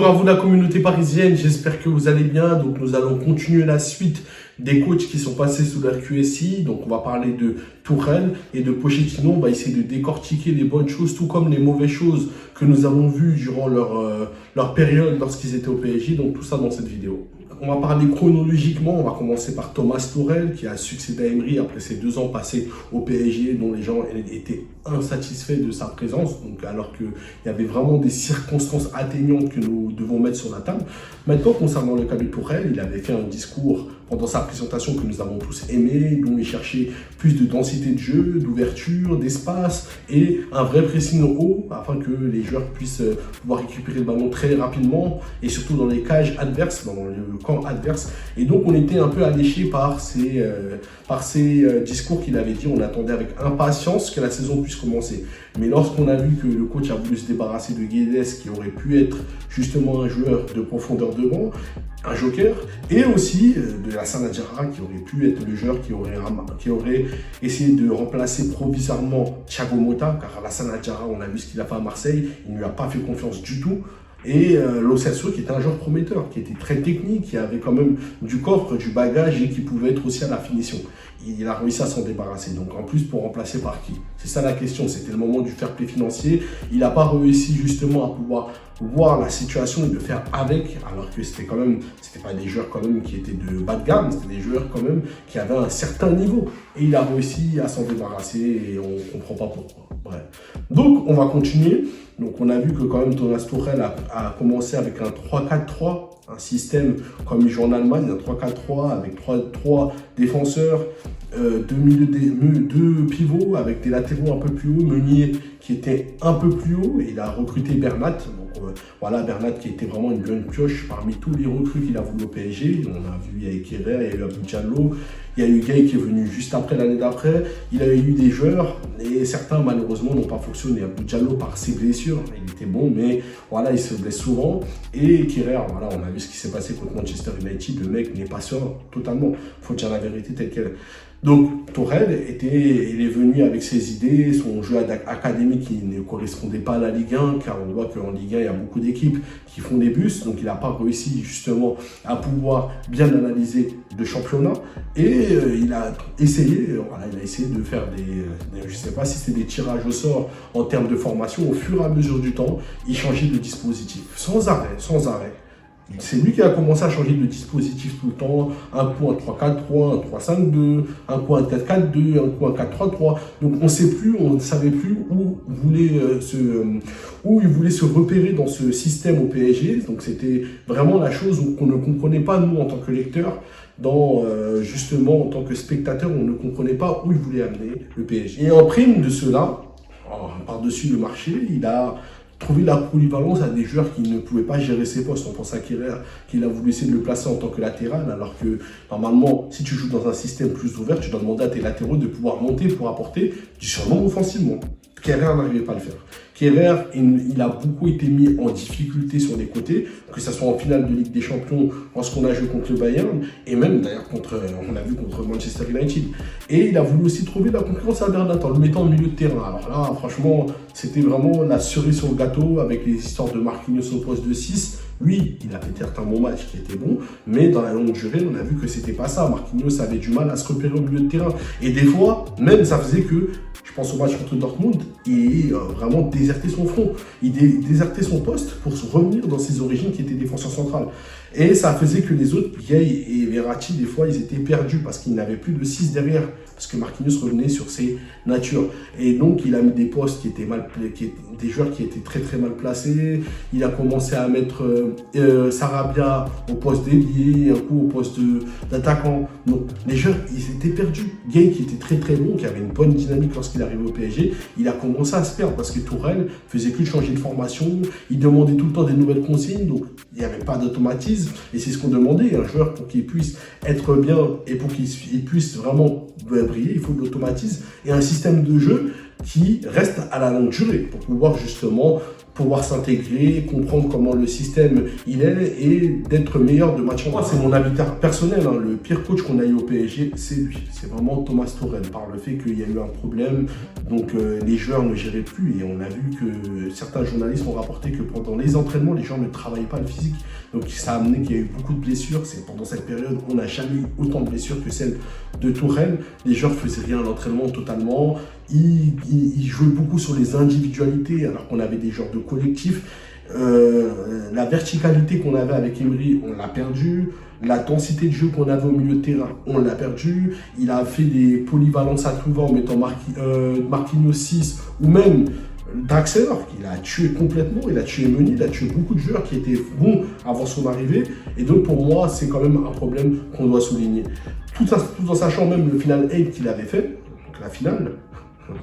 Bonjour à vous la communauté parisienne, j'espère que vous allez bien. Donc nous allons continuer la suite des coachs qui sont passés sous l'RQSI. Donc on va parler de Tuchel et de Pochettino. On va essayer de décortiquer les bonnes choses tout comme les mauvaises choses que nous avons vues durant leur période lorsqu'ils étaient au PSG. Donc tout ça dans cette vidéo. On va parler chronologiquement, on va commencer par Thomas Tuchel qui a succédé à Emery après ses 2 ans passés au PSG dont les gens étaient insatisfaits de sa présence, donc alors qu'il y avait vraiment des circonstances atteignantes que nous devons mettre sur la table. Maintenant, concernant le cas de Tuchel, il avait fait un discours pendant sa présentation que nous avons tous aimé, dont il cherchait plus de densité de jeu, d'ouverture, d'espace et un vrai pressing haut afin que les joueurs puissent pouvoir récupérer le ballon très rapidement et surtout dans les cages adverses, dans le camp adverse. Et donc on était un peu alléché par ces discours qu'il avait dit. On attendait avec impatience que la saison puisse commencer. Mais lorsqu'on a vu que le coach a voulu se débarrasser de Guedes, qui aurait pu être justement un joueur de profondeur de banc, un joker, et aussi de Lassana Diarra qui aurait pu être le joueur qui aurait essayé de remplacer provisoirement Thiago Motta, car Lassana Diarra, on a vu ce qu'il a fait à Marseille, il ne lui a pas fait confiance du tout. Et Lo Celso qui était un joueur prometteur, qui était très technique, qui avait quand même du coffre, du bagage et qui pouvait être aussi à la finition. Il a réussi à s'en débarrasser. Donc en plus, pour remplacer par qui? C'est ça la question. C'était le moment du fair play financier. Il n'a pas réussi justement à pouvoir voir la situation et de faire avec, alors que c'était pas des joueurs quand même qui étaient de bas de gamme, c'était des joueurs quand même qui avaient un certain niveau. Et il a réussi à s'en débarrasser et on ne comprend pas pourquoi. Bref. Donc on va continuer. Donc on a vu que quand même Thomas Tuchel a commencé avec un 3-4-3, un système comme il joue en Allemagne, un 3-4-3 avec 3 défenseurs, 2 pivots avec des latéraux un peu plus hauts, Meunier qui était un peu plus haut et il a recruté Bernat. Donc voilà, Bernat qui était vraiment une bonne pioche parmi tous les recrues qu'il a voulu au PSG. On a vu, il y a eu Kerrer, il y a eu Abou Diallo, il y a eu Gay qui est venu juste après, l'année d'après. Il a eu des joueurs et certains malheureusement n'ont pas fonctionné. Abou Diallo par ses blessures, il était bon mais voilà, il se blesse souvent. Et Kerrer, voilà, on a vu ce qui s'est passé contre Manchester United, le mec n'est pas sûr totalement, il faut dire la vérité telle qu'elle est. Donc Tuchel il est venu avec ses idées, son jeu académique qui ne correspondait pas à la Ligue 1, car on voit qu'en Ligue 1 il y a beaucoup d'équipes qui font des bus, donc il n'a pas réussi justement à pouvoir bien analyser le championnat et il a essayé de faire je ne sais pas si c'était des tirages au sort en termes de formation. Au fur et à mesure du temps, il changeait de dispositif sans arrêt. C'est lui qui a commencé à changer de dispositif tout le temps. Un coup un 3-4-3, un 3-5-2, un coup un 4-4-2, un coup un 4-3-3. Donc on ne savait plus où il voulait se repérer dans ce système au PSG. Donc c'était vraiment la chose qu'on ne comprenait pas nous en tant que lecteurs. Justement en tant que spectateur, on ne comprenait pas où il voulait amener le PSG. Et en prime de cela, par-dessus le marché, il a trouver la polyvalence à des joueurs qui ne pouvaient pas gérer ses postes. On pense à Kerrer, qu'il a voulu essayer de le placer en tant que latéral, alors que normalement, si tu joues dans un système plus ouvert, tu dois demander à tes latéraux de pouvoir monter pour apporter du surnom offensivement. Kerrer n'arrivait pas à le faire. Kerrer, il a beaucoup été mis en difficulté sur les côtés, que ce soit en finale de Ligue des Champions, lorsqu'on a joué contre le Bayern, et même d'ailleurs on a vu contre Manchester United. Et il a voulu aussi trouver la concurrence à Bernat en le mettant au milieu de terrain. Alors là, franchement, c'était vraiment la cerise sur le gâteau avec les histoires de Marquinhos au poste de 6. Oui, il a fait certains bons matchs qui étaient bons, mais dans la longue durée, on a vu que c'était pas ça. Marquinhos avait du mal à se repérer au milieu de terrain. Et des fois, même ça faisait que, je pense au match contre Dortmund, il vraiment déserté son front. Il désertait son poste pour se revenir dans ses origines qui étaient défenseur central. Et ça faisait que les autres, Gay et Verratti, des fois, ils étaient perdus parce qu'ils n'avaient plus de 6 derrière. Parce que Marquinhos revenait sur ses natures. Et donc, il a mis des postes qui étaient des joueurs qui étaient très très mal placés. Il a commencé à mettre Sarabia au poste d'ailier, un coup au poste d'attaquant. Donc, les joueurs, ils étaient perdus. Gay, qui était très très bon, qui avait une bonne dynamique lorsqu'il arrivait au PSG, il a commencé à se perdre parce que Tuchel faisait que de changer de formation. Il demandait tout le temps des nouvelles consignes. Donc, il n'y avait pas d'automatisme. Et c'est ce qu'on demandait. Un joueur, pour qu'il puisse être bien et pour qu'il puisse vraiment briller, il faut de l'automatisme et un système de jeu qui reste à la longue durée pour pouvoir justement pouvoir s'intégrer, comprendre comment le système il est et d'être meilleur de match en match. C'est mon avis personnel, hein. Le pire coach qu'on a eu au PSG, c'est lui. C'est vraiment Thomas Tuchel, par le fait qu'il y a eu un problème. Donc les joueurs ne géraient plus et on a vu que certains journalistes ont rapporté que pendant les entraînements, les joueurs ne travaillaient pas le physique. Donc ça a amené qu'il y a eu beaucoup de blessures. C'est pendant cette période, on n'a jamais eu autant de blessures que celle de Tuchel. Les joueurs faisaient rien à l'entraînement totalement. Ils jouaient beaucoup sur les individualités alors qu'on avait des joueurs de collectif. La verticalité qu'on avait avec Emery, on l'a perdu. La densité de jeu qu'on avait au milieu de terrain, on l'a perdu. Il a fait des polyvalences à tout va en mettant Marquinhos 6 ou même Draxler, qu'il a tué complètement. Il a tué Meunier, il a tué beaucoup de joueurs qui étaient bons avant son arrivée. Et donc pour moi, c'est quand même un problème qu'on doit souligner. Tout en sachant même le final 8 qu'il avait fait, donc la finale.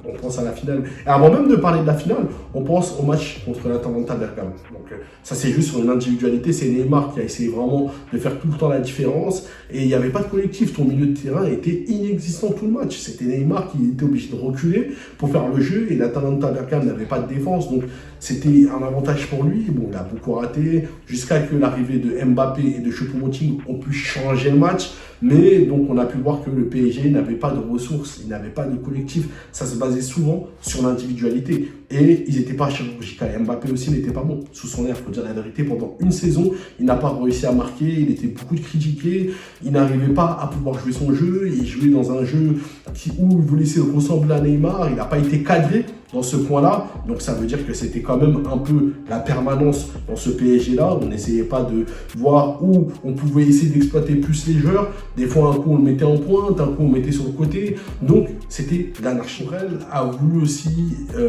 On pense à la finale. Et avant même de parler de la finale, on pense au match contre l'Atalanta Bergame. Donc ça c'est juste sur une individualité. C'est Neymar qui a essayé vraiment de faire tout le temps la différence. Et il n'y avait pas de collectif. Ton milieu de terrain était inexistant tout le match. C'était Neymar qui était obligé de reculer pour faire le jeu. Et l'Atalanta Bergame n'avait pas de défense. Donc c'était un avantage pour lui. Bon, il a beaucoup raté. Jusqu'à que l'arrivée de Mbappé et de Choupo-Moting ont pu changer le match. Mais donc on a pu voir que le PSG n'avait pas de ressources, il n'avait pas de collectif. Ça se basait souvent sur l'individualité. Et ils n'étaient pas chirurgicaux. Mbappé aussi n'était pas bon sous son air, il faut dire la vérité. Pendant une saison, il n'a pas réussi à marquer, il était beaucoup critiqué. Il n'arrivait pas à pouvoir jouer son jeu. Il jouait dans un jeu où il voulait ressembler à Neymar. Il n'a pas été cadré dans ce point-là. Donc ça veut dire que c'était quand même un peu la permanence dans ce PSG-là. On n'essayait pas de voir où on pouvait essayer d'exploiter plus les joueurs. Des fois, un coup, on le mettait en pointe, un coup, on le mettait sur le côté. Donc, c'était l'anarchie. Tuchel a voulu aussi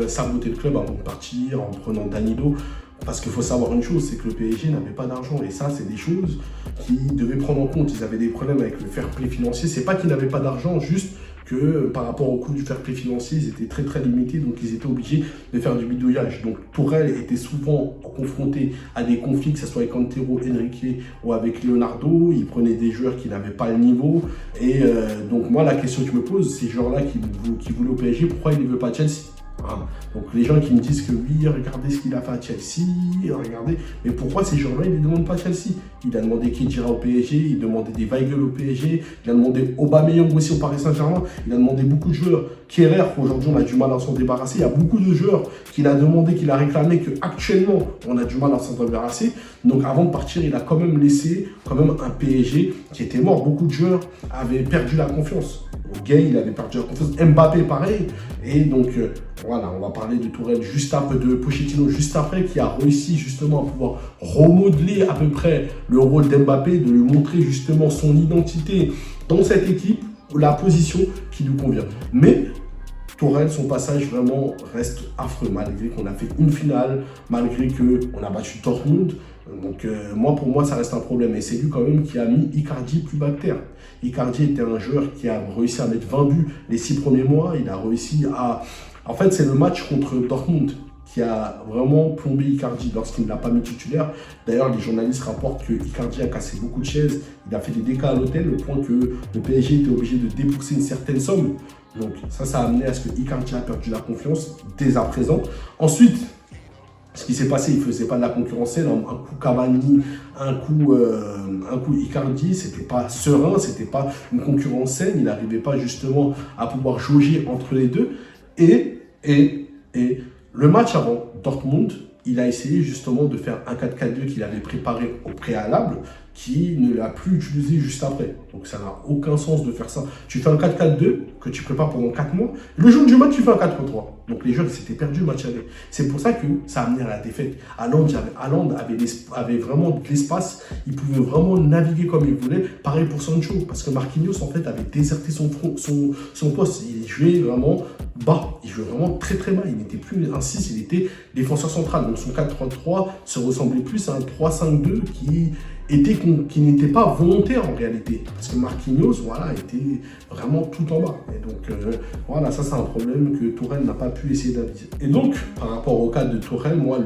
saboter le club avant de partir en prenant Danilo. Parce qu'il faut savoir une chose, c'est que le PSG n'avait pas d'argent. Et ça, c'est des choses qu'ils devaient prendre en compte. Ils avaient des problèmes avec le fair play financier. C'est pas qu'ils n'avaient pas d'argent, juste que par rapport au coût du fair play financier, ils étaient très limités, donc ils étaient obligés de faire du bidouillage. Donc Tuchel était souvent confronté à des conflits, que ce soit avec Antero, Enrique ou avec Leonardo. Il prenait des joueurs qui n'avaient pas le niveau. Et donc moi, la question que je me pose, ces joueurs-là qui voulaient au PSG, pourquoi ils ne veulent pas Chelsea? Voilà. Donc les gens qui me disent que oui, regardez ce qu'il a fait à Chelsea, regardez. Mais pourquoi ces gens-là, ils ne demandent pas Chelsea? Il a demandé Khedira au PSG, il demandait des Weigl au PSG, il a demandé Aubameyang aussi au Paris Saint-Germain, il a demandé beaucoup de joueurs. Kehrer, aujourd'hui on a du mal à s'en débarrasser. Il y a beaucoup de joueurs qu'il a demandé, qu'il a réclamé, qu'actuellement on a du mal à s'en débarrasser. Donc avant de partir, il a quand même laissé un PSG qui était mort. Beaucoup de joueurs avaient perdu la confiance. Gay, il avait perdu la confiance. Mbappé, pareil. Et donc, voilà, on va parler de Tuchel juste après, de Pochettino juste après, qui a réussi justement à pouvoir remodeler à peu près le rôle d'Mbappé, de lui montrer justement son identité dans cette équipe, la position qui lui convient. Mais Tuchel, son passage vraiment reste affreux, malgré qu'on a fait une finale, malgré qu'on a battu Dortmund. Donc pour moi, ça reste un problème. Et c'est lui quand même qui a mis Icardi plus bas que terre. Icardi était un joueur qui a réussi à mettre 20 buts les 6 premiers mois. Il a réussi à... En fait, c'est le match contre Dortmund qui a vraiment plombé Icardi lorsqu'il ne l'a pas mis titulaire. D'ailleurs, les journalistes rapportent que Icardi a cassé beaucoup de chaises. Il a fait des dégâts à l'hôtel au point que le PSG était obligé de débourser une certaine somme. Donc ça a amené à ce que Icardi a perdu la confiance dès à présent. Ensuite, ce qui s'est passé, il ne faisait pas de la concurrence saine. Un coup Cavani, un coup Icardi, c'était pas serein, c'était pas une concurrence saine. Il n'arrivait pas justement à pouvoir jauger entre les deux. Et le match avant Dortmund, il a essayé justement de faire un 4-4-2 qu'il avait préparé au préalable, qui ne l'a plus utilisé juste après. Donc ça n'a aucun sens de faire ça. Tu fais un 4-4-2 que tu prépares pendant 4 mois. Le jour du match, tu fais un 4-3. Donc les joueurs s'étaient perdus le match aller. C'est pour ça que ça a amené à la défaite. Haaland avait vraiment de l'espace. Il pouvait vraiment naviguer comme il voulait. Pareil pour Sancho. Parce que Marquinhos, en fait, avait déserté son poste. Il jouait vraiment bas. Il jouait vraiment très bas. Il n'était plus un 6, il était défenseur central. Donc son 4-3-3 se ressemblait plus à un 3-5-2 qui n'était pas volontaire en réalité. Parce que Marquinhos, voilà, était vraiment tout en bas. Et donc, voilà, ça c'est un problème que Tourelle n'a pas pu essayer d'aviser. Et donc, par rapport au cas de Tourelle, moi,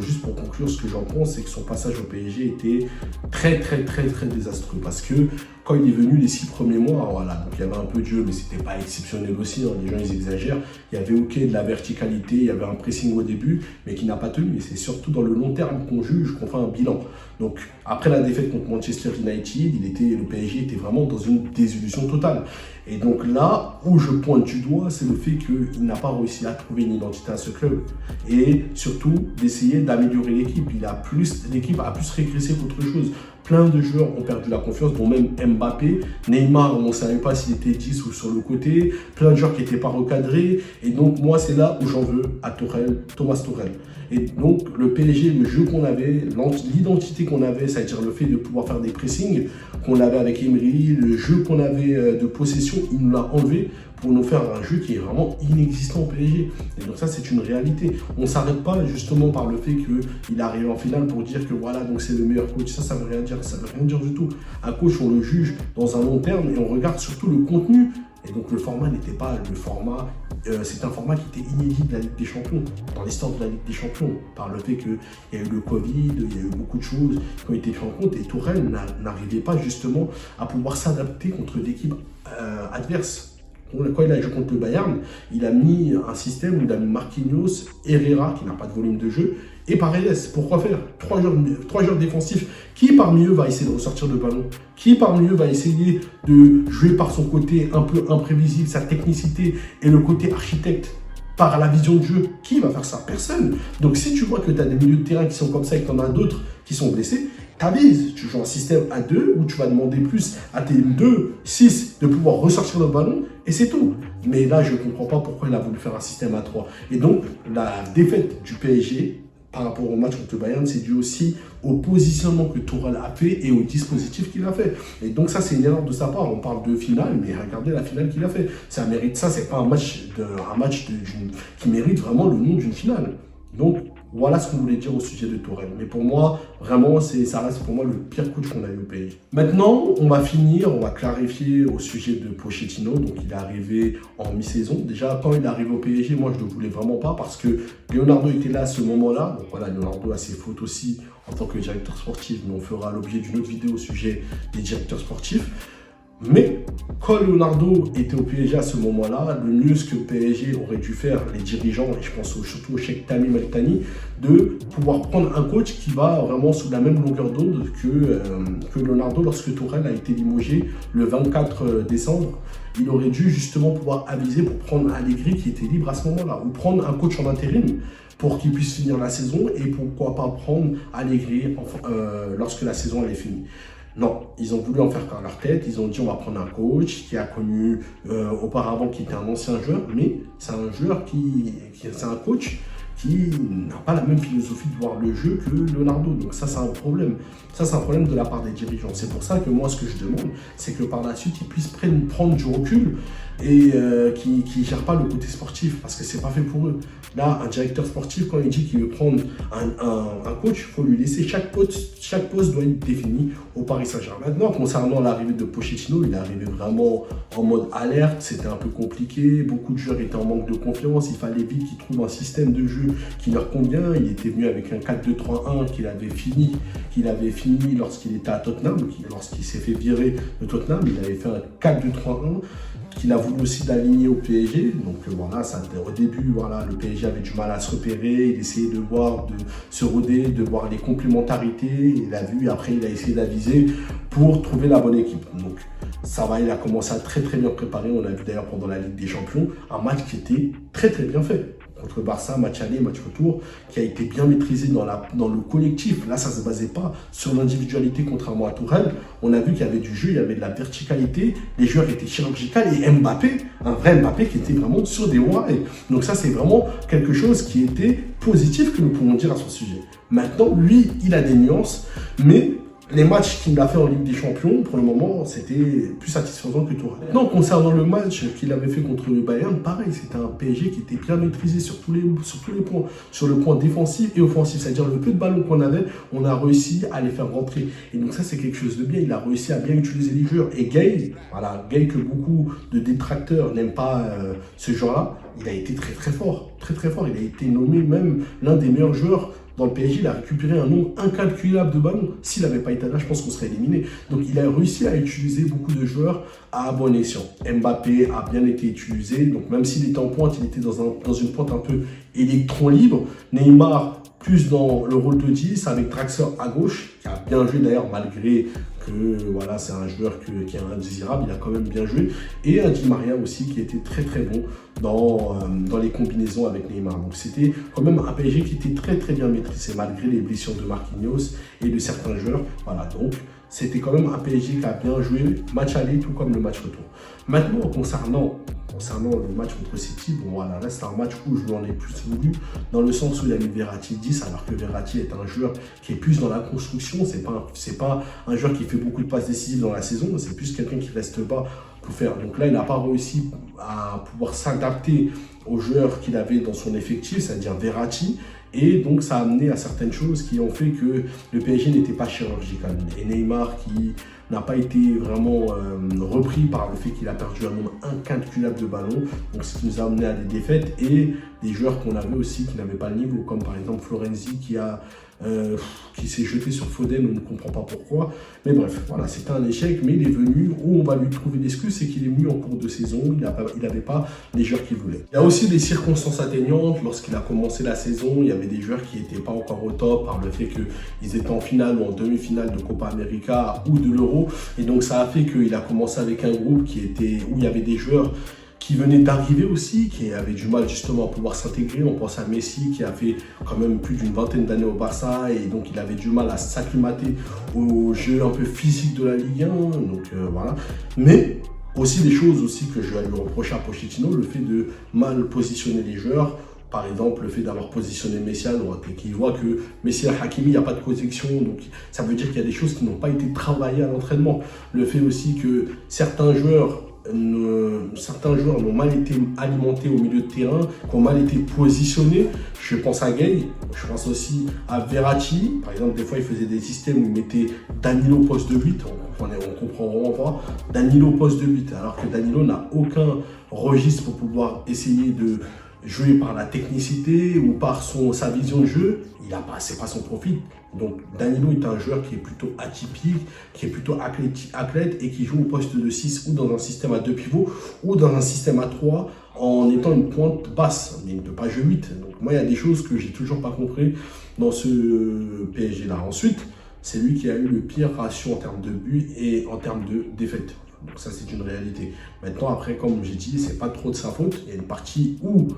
juste pour conclure, ce que j'en pense, c'est que son passage au PSG était très désastreux. Parce que quand il est venu les 6 premiers mois, voilà, donc il y avait un peu de jeu, mais c'était pas exceptionnel aussi, hein, les gens ils exagèrent. Il y avait de la verticalité, il y avait un pressing au début, mais qui n'a pas tenu. Et c'est surtout dans le long terme qu'on juge, qu'on fait un bilan. Donc après la défaite contre Manchester United, le PSG était vraiment dans une désillusion totale. Et donc là où je pointe du doigt, c'est le fait qu'il n'a pas réussi à trouver une identité à ce club. Et surtout d'essayer d'améliorer l'équipe. L'équipe a plus régressé qu'autre chose. Plein de joueurs ont perdu la confiance, dont même Mbappé. Neymar, on ne savait pas s'il était 10 ou sur le côté. Plein de joueurs qui n'étaient pas recadrés. Et donc, moi, c'est là où j'en veux à Thomas Tuchel. Et donc, le PSG, le jeu qu'on avait, l'identité qu'on avait, c'est-à-dire le fait de pouvoir faire des pressings qu'on avait avec Emery, le jeu qu'on avait de possession, il nous l'a enlevé pour nous faire un jeu qui est vraiment inexistant au PSG. Et donc ça, c'est une réalité. On ne s'arrête pas justement par le fait qu'il arrive en finale pour dire que voilà, donc c'est le meilleur coach. Ça ne veut rien dire. Ça ne veut rien dire du tout. Un coach, on le juge dans un long terme et on regarde surtout le contenu. Et donc le format n'était pas le format, c'est un format qui était inédit de la Ligue des Champions, dans l'histoire de la Ligue des Champions, par le fait qu'il y a eu le Covid, il y a eu beaucoup de choses qui ont été prises en compte, et Tourelle n'arrivait pas justement à pouvoir s'adapter contre l'équipe adverse. Quand il a joué contre le Bayern, il a mis un système où il a mis Marquinhos, Herrera, qui n'a pas de volume de jeu, et Paredes. Pourquoi faire 3 joueurs défensifs. Qui parmi eux va essayer de ressortir le ballon? Qui parmi eux va essayer de jouer par son côté un peu imprévisible, sa technicité et le côté architecte par la vision de jeu? Qui va faire ça? Personne. Donc si tu vois que tu as des milieux de terrain qui sont comme ça et que tu en as d'autres qui sont blessés, t'avises. Tu joues un système à 2 où tu vas demander plus à tes 2-6 de pouvoir ressortir le ballon et c'est tout. Mais là, je ne comprends pas pourquoi il a voulu faire un système à 3. Et donc, la défaite du PSG par rapport au match contre le Bayern, c'est dû aussi au positionnement que Tourelle a fait et au dispositif qu'il a fait. Et donc ça, c'est une erreur de sa part. On parle de finale, mais regardez la finale qu'il a fait. Ça mérite ça, c'est pas un match qui mérite vraiment le nom d'une finale. Donc, voilà ce qu'on voulait dire au sujet de Tourelle. Mais pour moi, vraiment, ça reste pour moi le pire coach qu'on a eu au pays. Maintenant, on va clarifier au sujet de Pochettino. Donc, il est arrivé en mi-saison. Déjà, quand il est arrivé au PSG, moi, je ne le voulais vraiment pas parce que Leonardo était là à ce moment-là. Donc voilà, Leonardo a ses fautes aussi en tant que directeur sportif. Mais on fera l'objet d'une autre vidéo au sujet des directeurs sportifs. Mais quand Leonardo était au PSG à ce moment-là, le mieux ce que le PSG aurait dû faire, les dirigeants, et je pense surtout au Cheikh Tamim El Thani, de pouvoir prendre un coach qui va vraiment sous la même longueur d'onde que Leonardo lorsque Tourelle a été limogé le 24 décembre. Il aurait dû justement pouvoir aviser pour prendre Allegri qui était libre à ce moment-là, ou prendre un coach en intérim pour qu'il puisse finir la saison et pourquoi pas prendre Allegri lorsque la saison elle est finie. Non, ils ont voulu en faire leur tête, ils ont dit on va prendre un coach qui a connu auparavant, qui était un ancien joueur, mais c'est un joueur c'est un coach qui n'a pas la même philosophie de voir le jeu que Leonardo. Donc ça, c'est un problème. Ça, c'est un problème de la part des dirigeants. C'est pour ça que moi, ce que je demande, c'est que par la suite, ils puissent prendre du recul et qui ne gèrent pas le côté sportif parce que c'est pas fait pour eux. Là, un directeur sportif, quand il dit qu'il veut prendre un coach, il faut lui laisser chaque poste doit être défini au Paris Saint-Germain. Maintenant, concernant l'arrivée de Pochettino, il est arrivé vraiment en mode alerte, c'était un peu compliqué, beaucoup de joueurs étaient en manque de confiance, il fallait vite qu'ils trouvent un système de jeu qui leur convient. Il était venu avec un 4-2-3-1 qu'il avait fini lorsqu'il était à Tottenham, lorsqu'il s'est fait virer de Tottenham, il avait fait un 4-2-3-1 qu'il a voulu aussi d'aligner au PSG. Donc voilà, au début, voilà, le PSG avait du mal à se repérer, il essayait de se roder, de voir les complémentarités, il a vu, après il a essayé d'aviser pour trouver la bonne équipe. Donc ça va, il a commencé à très bien préparer, on l'a vu d'ailleurs pendant la Ligue des Champions, un match qui était très bien fait. Contre Barça, match aller, match retour, qui a été bien maîtrisé dans le collectif. Là, ça ne se basait pas sur l'individualité, contrairement à Tourelle. On a vu qu'il y avait du jeu, il y avait de la verticalité, les joueurs étaient chirurgicaux et Mbappé, un vrai Mbappé qui était vraiment sur des rails. Donc ça, c'est vraiment quelque chose qui était positif que nous pouvons dire à son sujet. Maintenant, lui, il a des nuances, mais les matchs qu'il a fait en Ligue des Champions, pour le moment, c'était plus satisfaisant que Tourelle. Non, concernant le match qu'il avait fait contre le Bayern, pareil, c'était un PSG qui était bien maîtrisé sur tous les points, sur le point défensif et offensif. C'est-à-dire le peu de ballons qu'on avait, on a réussi à les faire rentrer. Et donc ça, c'est quelque chose de bien. Il a réussi à bien utiliser les joueurs. Et Gueye, voilà, Gueye que beaucoup de détracteurs n'aiment pas ce joueur-là, il a été très très fort, très très fort. Il a été nommé même l'un des meilleurs joueurs dans le PSG. Il a récupéré un nombre incalculable de ballons. S'il n'avait pas été là, je pense qu'on serait éliminé. Donc il a réussi à utiliser beaucoup de joueurs à bon escient. Mbappé a bien été utilisé. Donc même s'il était en pointe, il était dans une pointe un peu électron libre. Neymar plus dans le rôle de 10 avec Draxler à gauche, qui a bien joué d'ailleurs malgré que voilà, c'est un joueur qui est indésirable, il a quand même bien joué. Et un Di Maria aussi qui était très très bon dans les combinaisons avec Neymar. Donc c'était quand même un PSG qui était très très bien maîtrisé malgré les blessures de Marquinhos et de certains joueurs. Voilà, donc c'était quand même un PSG qui a bien joué, match aller tout comme le match retour. Maintenant, concernant le match contre City, bon voilà, là c'est un match où je l'en ai plus voulu, dans le sens où il a mis Verratti 10, alors que Verratti est un joueur qui est plus dans la construction, c'est pas un joueur qui fait beaucoup de passes décisives dans la saison, c'est plus quelqu'un qui reste bas pour faire. Donc là, il n'a pas réussi à pouvoir s'adapter aux joueurs qu'il avait dans son effectif, c'est-à-dire Verratti. Et donc, ça a amené à certaines choses qui ont fait que le PSG n'était pas chirurgical. Et Neymar, qui n'a pas été vraiment repris par le fait qu'il a perdu un nombre incalculable de ballons. Donc, ce qui nous a amené à des défaites et des joueurs qu'on avait aussi qui n'avaient pas le niveau, comme par exemple Florenzi qui s'est jeté sur Foden, on ne comprend pas pourquoi. Mais bref, voilà, c'était un échec, mais il est venu où on va lui trouver l'excuse, c'est qu'il est venu en cours de saison, il n'avait pas les joueurs qu'il voulait. Il y a aussi des circonstances atteignantes. Lorsqu'il a commencé la saison, il y avait des joueurs qui n'étaient pas encore au top par le fait qu'ils étaient en finale ou en demi-finale de Copa América ou de l'Euro. Et donc ça a fait qu'il a commencé avec un groupe où il y avait des joueurs qui venait d'arriver aussi, qui avait du mal justement à pouvoir s'intégrer. On pense à Messi qui a fait quand même plus d'une vingtaine d'années au Barça et donc il avait du mal à s'acclimater au jeu un peu physique de la Ligue 1. Donc voilà. Mais aussi des choses aussi que je vais lui reprocher à Pochettino, le fait de mal positionner les joueurs. Par exemple, le fait d'avoir positionné Messi à droite et qu'il voit que Messi et Hakimi, il n'y a pas de connexion. Donc, ça veut dire qu'il y a des choses qui n'ont pas été travaillées à l'entraînement. Le fait aussi que certains joueurs n'ont mal été alimentés au milieu de terrain, qui ont mal été positionnés. Je pense à Gueye, je pense aussi à Verratti. Par exemple, des fois, il faisait des systèmes où il mettait Danilo poste de 8. On comprend vraiment pas. Danilo poste de 8, alors que Danilo n'a aucun registre pour pouvoir essayer de jouer par la technicité ou par sa vision de jeu. C'est pas son profil. Donc Danilo est un joueur qui est plutôt atypique, qui est plutôt athlète et qui joue au poste de 6 ou dans un système à 2 pivots ou dans un système à 3 en étant une pointe basse, mais il ne peut pas jouer 8. Donc moi, il y a des choses que j'ai toujours pas compris dans ce PSG-là. Ensuite, c'est lui qui a eu le pire ratio en termes de buts et en termes de défaites. Donc ça, c'est une réalité. Maintenant, après, comme j'ai dit, c'est pas trop de sa faute. Il y a une partie où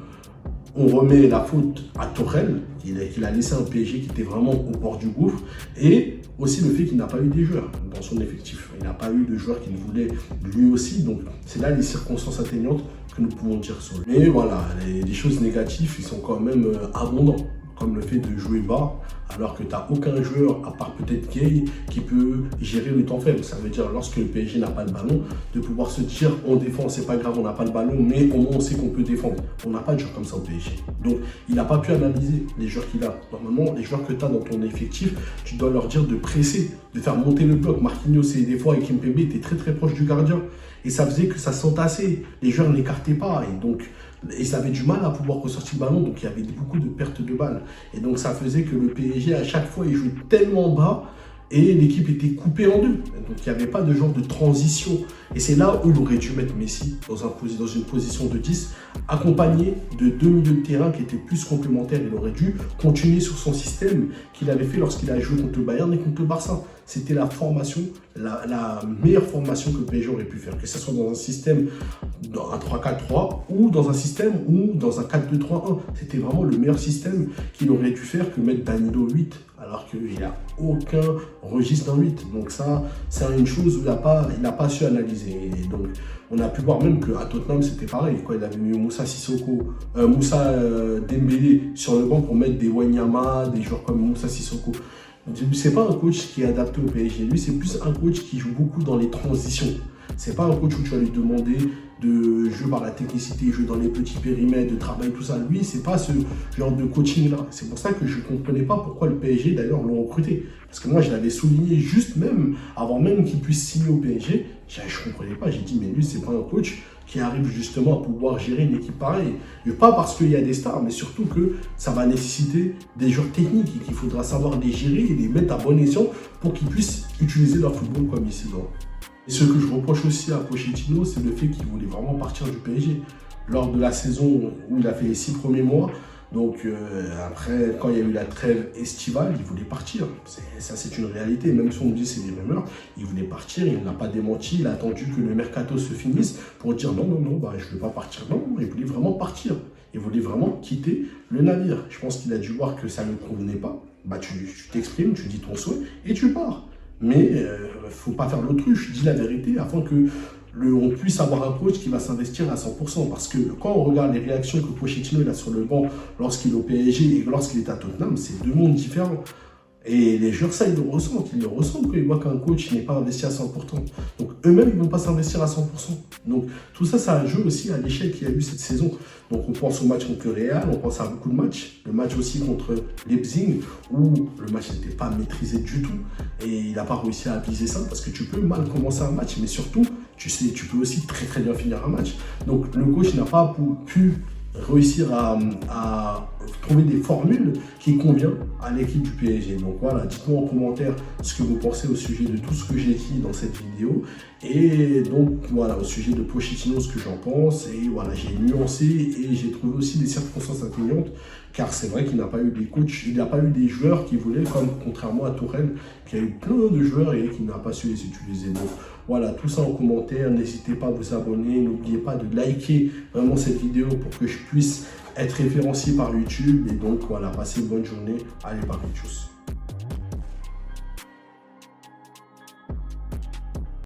on remet la faute à Tourelle, qu'il a laissé un PSG qui était vraiment au bord du gouffre, et aussi le fait qu'il n'a pas eu des joueurs dans son effectif. Il n'a pas eu de joueurs qu'il voulait lui aussi, donc c'est là les circonstances atteignantes que nous pouvons dire sur lui. Mais voilà, les choses négatives, ils sont quand même abondants, comme le fait de jouer bas, alors que tu n'as aucun joueur, à part peut-être Gueye, qui peut gérer le temps faible. Ça veut dire, lorsque le PSG n'a pas le ballon, de pouvoir se dire, on défend, c'est pas grave, on n'a pas le ballon, mais au moins on sait qu'on peut défendre. On n'a pas de joueurs comme ça au PSG. Donc, il n'a pas pu analyser les joueurs qu'il a. Normalement, les joueurs que tu as dans ton effectif, tu dois leur dire de presser, de faire monter le bloc. Marquinhos, et des fois, avec Kimpembe, était très très proche du gardien. Et ça faisait que ça s'entassait. Les joueurs n'écartaient pas. Et ça avait du mal à pouvoir ressortir le ballon, donc il y avait beaucoup de pertes de balles. Et donc ça faisait que le PSG, à chaque fois, il jouait tellement bas et l'équipe était coupée en deux. Donc il n'y avait pas de genre de transition. Et c'est là où il aurait dû mettre Messi dans une position de 10, accompagné de deux milieux de terrain qui étaient plus complémentaires. Il aurait dû continuer sur son système qu'il avait fait lorsqu'il a joué contre le Bayern et contre le Barça. C'était la formation, la meilleure formation que le PSG aurait pu faire. Que ce soit dans un système, dans un 3-4-3 ou dans un système ou dans un 4-2-3-1. C'était vraiment le meilleur système qu'il aurait dû faire que mettre Danilo 8. Alors qu'il n'a aucun registre d'un 8. Donc ça, c'est une chose où il n'a pas su analyser. Et donc, on a pu voir même qu'à Tottenham, c'était pareil. Quand il avait mis Moussa Dembélé sur le banc pour mettre des Wanyama, des joueurs comme Moussa Sissoko. C'est pas un coach qui est adapté au PSG. Lui, c'est plus un coach qui joue beaucoup dans les transitions. C'est pas un coach où tu vas lui demander de jouer par la technicité, jouer dans les petits périmètres, de travailler tout ça. Lui, c'est pas ce genre de coaching-là. C'est pour ça que je comprenais pas pourquoi le PSG, d'ailleurs, l'ont recruté. Parce que moi, je l'avais souligné juste même, avant même qu'il puisse signer au PSG, je comprenais pas. J'ai dit, mais lui, c'est pas un coach qui arrive justement à pouvoir gérer une équipe pareille. Et pas parce qu'il y a des stars, mais surtout que ça va nécessiter des joueurs techniques et qu'il faudra savoir les gérer et les mettre à bon escient pour qu'ils puissent utiliser leur football comme ils se doivent. Et ce que je reproche aussi à Pochettino, c'est le fait qu'il voulait vraiment partir du PSG. Lors de la saison où il a fait les 6 premiers mois, donc après, quand il y a eu la trêve estivale, il voulait partir. Ça, c'est une réalité. Même si on dit que c'est des rumeurs, il voulait partir, il n'a pas démenti, il a attendu que le mercato se finisse pour dire non, je ne veux pas partir. Non, il voulait vraiment partir. Il voulait vraiment quitter le navire. Je pense qu'il a dû voir que ça ne lui convenait pas. Tu t'exprimes, tu dis ton souhait et tu pars. Mais il ne faut pas faire l'autruche, dis la vérité, afin que on puisse avoir un coach qui va s'investir à 100%. Parce que quand on regarde les réactions que Pochettino a sur le banc lorsqu'il est au PSG et lorsqu'il est à Tottenham, c'est deux mondes différents. Et les joueurs, ça, ils le ressentent quand ils voient qu'un coach n'est pas investi à 100%. Donc eux-mêmes, ils ne vont pas s'investir à 100%. Donc tout ça, ça a joué aussi à l'échec qu'il y a eu cette saison. Donc on pense au match contre le Real, on pense à beaucoup de matchs. Le match aussi contre Leipzig, où le match n'était pas maîtrisé du tout. Et il n'a pas réussi à aviser ça, parce que tu peux mal commencer un match, mais surtout, tu peux aussi très très bien finir un match. Donc le coach n'a pas pu réussir à trouver des formules qui conviennent à l'équipe du PSG. Donc voilà, dites-moi en commentaire ce que vous pensez au sujet de tout ce que j'ai dit dans cette vidéo. Et donc voilà, au sujet de Pochettino, ce que j'en pense. Et voilà, j'ai nuancé et j'ai trouvé aussi des circonstances atténuantes, car c'est vrai qu'il n'a pas eu des coachs, il n'a pas eu des joueurs qui voulaient, comme contrairement à Tourelle, qui a eu plein de joueurs et qui n'a pas su les utiliser. Donc voilà, tout ça en commentaire. N'hésitez pas à vous abonner. N'oubliez pas de liker vraiment cette vidéo pour que je puisse être référencié par YouTube. Et donc voilà, passez une bonne journée. Allez, par tchuss.